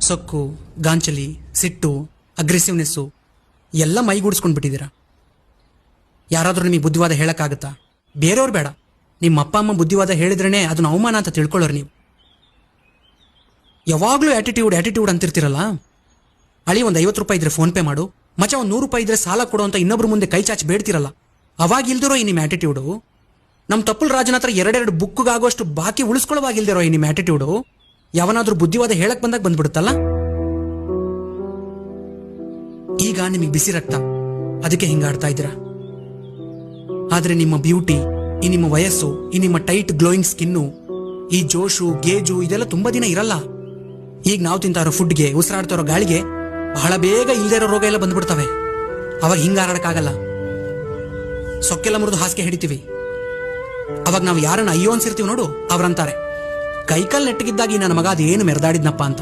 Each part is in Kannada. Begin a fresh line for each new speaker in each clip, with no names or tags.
ಸೊಕ್ಕು, ಗಾಂಚಲಿ, ಸಿಟ್ಟು, ಅಗ್ರೆಸಿವ್ನೆಸ್ಸು ಎಲ್ಲ ಮೈಗೂಡಿಸ್ಕೊಂಡು ಬಿಟ್ಟಿದ್ದೀರಾ. ಯಾರಾದರೂ ನಿಮಗೆ ಬುದ್ಧಿವಾದ ಹೇಳೋಕ್ಕಾಗುತ್ತಾ? ಬೇರೆಯವ್ರು ಬೇಡ, ನಿಮ್ಮ ಅಪ್ಪ ಅಮ್ಮ ಬುದ್ಧಿವಾದ ಹೇಳಿದ್ರೇ ಅದನ್ನು ಅವಮಾನ ಅಂತ ತಿಳ್ಕೊಳ್ಳೋರು ನೀವು. ಯಾವಾಗಲೂ ಆ್ಯಟಿಟ್ಯೂಡ್ ಅಂತಿರ್ತಿರಲ್ಲ. ಅಳಿ ಒಂದು 50 ರೂಪಾಯಿ ಇದ್ರೆ ಫೋನ್ ಪೇ ಮಾಡು, ಮಚ್ಚ ಒಂದು 100 ರೂಪಾಯಿ ಇದ್ರೆ ಸಾಲ ಕೊಡು ಅಂತ ಇನ್ನೊಬ್ರ ಮುಂದೆ ಕೈ ಚಾಚಿ ಬೇಡ್ತಿರಲ್ಲ. ಅವಾಗ ಇಲ್ದಿರೋ ಈ ನಿಮ್ಮ ಆ್ಯಟಿಟ್ಯೂಡು, ನಮ್ಮ ತಪ್ಪಲ್ ರಾಜನ ಹತ್ರ 2 ಬುಕ್ಗಾಗೋಷ್ಟು ಬಾಕಿ ಉಳಿಸ್ಕೊಳ್ಳೋವಾಗಿಲ್ದಿರೋ ಈ ನಿಮ್ಮ ಆ್ಯಟಿಟ್ಯೂಡು ಯಾವನಾದ್ರೂ ಬುದ್ಧಿವಾದ ಹೇಳಕ್ ಬಂದಾಗ ಬಂದ್ಬಿಡುತ್ತಲ್ಲ. ಈಗ ನಿಮಗೆ ಬಿಸಿ ರಕ್ತ, ಅದಕ್ಕೆ ಹಿಂಗಾಡ್ತಾ ಇದ್ದೀರಾ. ಆದ್ರೆ ನಿಮ್ಮ ಬ್ಯೂಟಿ, ಈ ನಿಮ್ಮ ವಯಸ್ಸು, ಈ ನಿಮ್ಮ ಟೈಟ್ ಗ್ಲೋಯಿಂಗ್ ಸ್ಕಿನ್ನು, ಈ ಜೋಶು ಗೇಜು ಇದೆಲ್ಲ ತುಂಬಾ ದಿನ ಇರಲ್ಲ. ಈಗ ನಾವು ತಿಂತಾರೋ ಫುಡ್ಗೆ, ಉಸಿರಾಡ್ತಾರೋ ಗಾಳಿಗೆ ಬಹಳ ಬೇಗ ಇಲ್ದೇ ಇರೋ ರೋಗ ಎಲ್ಲ ಬಂದ್ಬಿಡ್ತವೆ. ಅವಾಗ ಹಿಂಗಾಡಕ್ಕಾಗಲ್ಲ. ಸೊಕ್ಕೆಲ್ಲ ಮುರಿದು ಹಾಸಿಗೆ ಹಿಡಿತೀವಿ. ಅವಾಗ ನಾವು ಯಾರನ್ನ ಅಯ್ಯೋ ಅನ್ಸಿರ್ತೀವಿ ನೋಡು, ಅವ್ರಂತಾರೆ ಕೈಕಾಲ್ ನೆಟ್ಟಗಿದ್ದಾಗಿ ನನ್ನ ಮಗ ಅದೇನು ಮೆರೆದಾಡಿದ್ನಪ್ಪ ಅಂತ.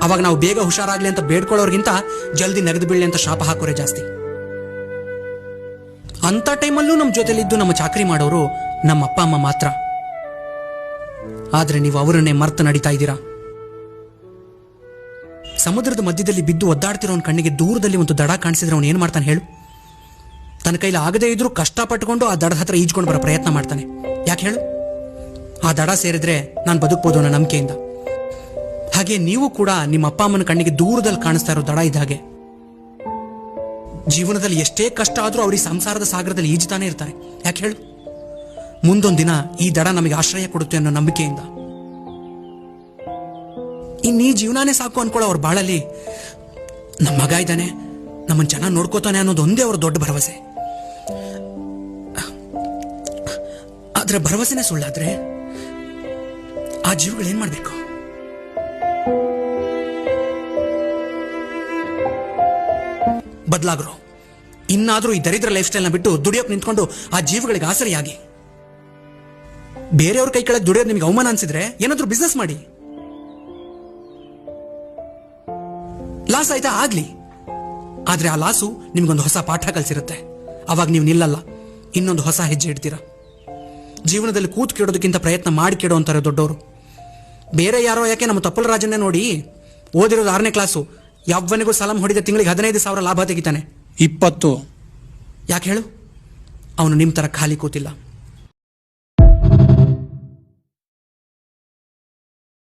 ಅವಾಗ ನಾವು ಬೇಗ ಹುಷಾರಾಗ್ಲಿ ಅಂತ ಬೇಡ್ಕೊಳ್ಳೋರ್ಗಿಂತ ಜಲ್ದಿ ನೆಗೆದು ಬೀಳ್ಲಿ ಅಂತ ಶಾಪ ಹಾಕೋರೆ ಜಾಸ್ತಿ. ಅಂತ ಟೈಮಲ್ಲೂ ನಮ್ಮ ಜೊತೆಲಿದ್ದು ನಮ್ಮ ಚಾಕರಿ ಮಾಡೋರು ನಮ್ಮ ಅಪ್ಪ ಅಮ್ಮ ಮಾತ್ರ. ಆದ್ರೆ ನೀವು ಅವರನ್ನೇ ಮರ್ತು ನಡೀತಾ ಇದ್ದೀರಾ. ಸಮುದ್ರದ ಮಧ್ಯದಲ್ಲಿ ಬಿದ್ದು ಒದ್ದಾಡ್ತಿರೋನ್ ಕಣ್ಣಿಗೆ ದೂರದಲ್ಲಿ ಒಂದು ದಡ ಕಾಣಿಸಿದ್ರೆ ಅವನು ಏನು ಮಾಡ್ತಾನೆ ಹೇಳು? ತನ್ನ ಕೈಲಿ ಆಗದೇ ಇದ್ರೂ ಕಷ್ಟಪಟ್ಟುಕೊಂಡು ಆ ದಡದ ಹತ್ರ ಈಜ್ಕೊಂಡು ಬರೋ ಪ್ರಯತ್ನ ಮಾಡ್ತಾನೆ. ಯಾಕೆ ಹೇಳು? ಆ ದಡ ಸೇರಿದ್ರೆ ನಾನು ಬದುಕ್ಬೋದು ಅನ್ನೋ ನಂಬಿಕೆಯಿಂದ. ಹಾಗೆ ನೀವು ಕೂಡ ನಿಮ್ಮ ಅಪ್ಪ ಅಮ್ಮನ ಕಣ್ಣಿಗೆ ದೂರದಲ್ಲಿ ಕಾಣಿಸ್ತಾ ಇರೋ ದಡ ಇದ್ದ ಹಾಗೆ. ಜೀವನದಲ್ಲಿ ಎಷ್ಟೇ ಕಷ್ಟ ಆದ್ರೂ ಅವ್ರಿಗೆ ಸಂಸಾರದ ಸಾಗರದಲ್ಲಿ ಈಜ್ತಾನೆ ಇರ್ತಾರೆ. ಯಾಕೆ ಹೇಳು? ಮುಂದೊಂದು ದಿನ ಈ ದಡ ನಮಗೆ ಆಶ್ರಯ ಕೊಡುತ್ತೆ ಅನ್ನೋ ನಂಬಿಕೆಯಿಂದ. ಇನ್ನೀ ಜೀವನಾನೇ ಸಾಕು ಅನ್ಕೊಳ್ಳೋ ಅವ್ರ ಬಾಳಲ್ಲಿ ನಮ್ಮ ಮಗ ಇದ್ದಾನೆ, ನಮ್ಮನ್ನು ಚೆನ್ನಾಗಿ ನೋಡ್ಕೋತಾನೆ ಅನ್ನೋದು ಒಂದೇ ಅವ್ರ ದೊಡ್ಡ ಭರವಸೆ. ಆದ್ರೆ ಭರವಸೆನೇ ಸುಳ್ಳಾದ್ರೆ ಆ ಜೀವಗಳೇನ್ ಮಾಡ್ಬೇಕು? ಬದಲಾಗ್ರು. ಇನ್ನಾದ್ರೂ ಈ ದರಿದ್ರ ಲೈಫ್ ಸ್ಟೈಲ್ನ ಬಿಟ್ಟು ದುಡಿಯೋಕೆ ನಿಂತ್ಕೊಂಡು ಆ ಜೀವಗಳಿಗೆ ಆಸರೆಯಾಗಿ. ಬೇರೆಯವ್ರ ಕೈ ಕೆಳಗೆ ದುಡಿಯೋದು ನಿಮಗೆ ಅವಮಾನ ಅನ್ಸಿದ್ರೆ ಏನಾದ್ರೂ ಬಿಸ್ನೆಸ್ ಮಾಡಿ. ಲಾಸ್ ಆಯ್ತಾ ಆಗ್ಲಿ, ಆದ್ರೆ ಆ ಲಾಸು ನಿಮ್ಗೊಂದು ಹೊಸ ಪಾಠ ಕಲಿಸಿರುತ್ತೆ. ಅವಾಗ ನೀವು ನಿಲ್ಲಲ್ಲ, ಇನ್ನೊಂದು ಹೊಸ ಹೆಜ್ಜೆ ಇಡ್ತೀರಾ. ಜೀವನದಲ್ಲಿ ಕೂತ್ ಕೇಳೋದಕ್ಕಿಂತ ಪ್ರಯತ್ನ ಮಾಡಿ ಕೇಳೋ ಅಂತಾರೆ ದೊಡ್ಡವರು. ಬೇರೆ ಯಾರೋ ಯಾಕೆ ನಮ್ಮ ತಪ್ಪಲ ರಾಜನ್ನೇ ನೋಡಿ, ಓದಿರೋದು 6ನೇ ಕ್ಲಾಸು, ಯಾವನಿಗೂ ಸಲಾಂ ಹೊಡಿದ ತಿಂಗಳಿಗೆ 15,000 ಲಾಭ ತೆಗಿತಾನೆ.
20.
ಯಾಕೆ ಹೇಳು? ಅವನು ನಿಮ್ಮ ತರ ಖಾಲಿ ಕೂತಿಲ್ಲ.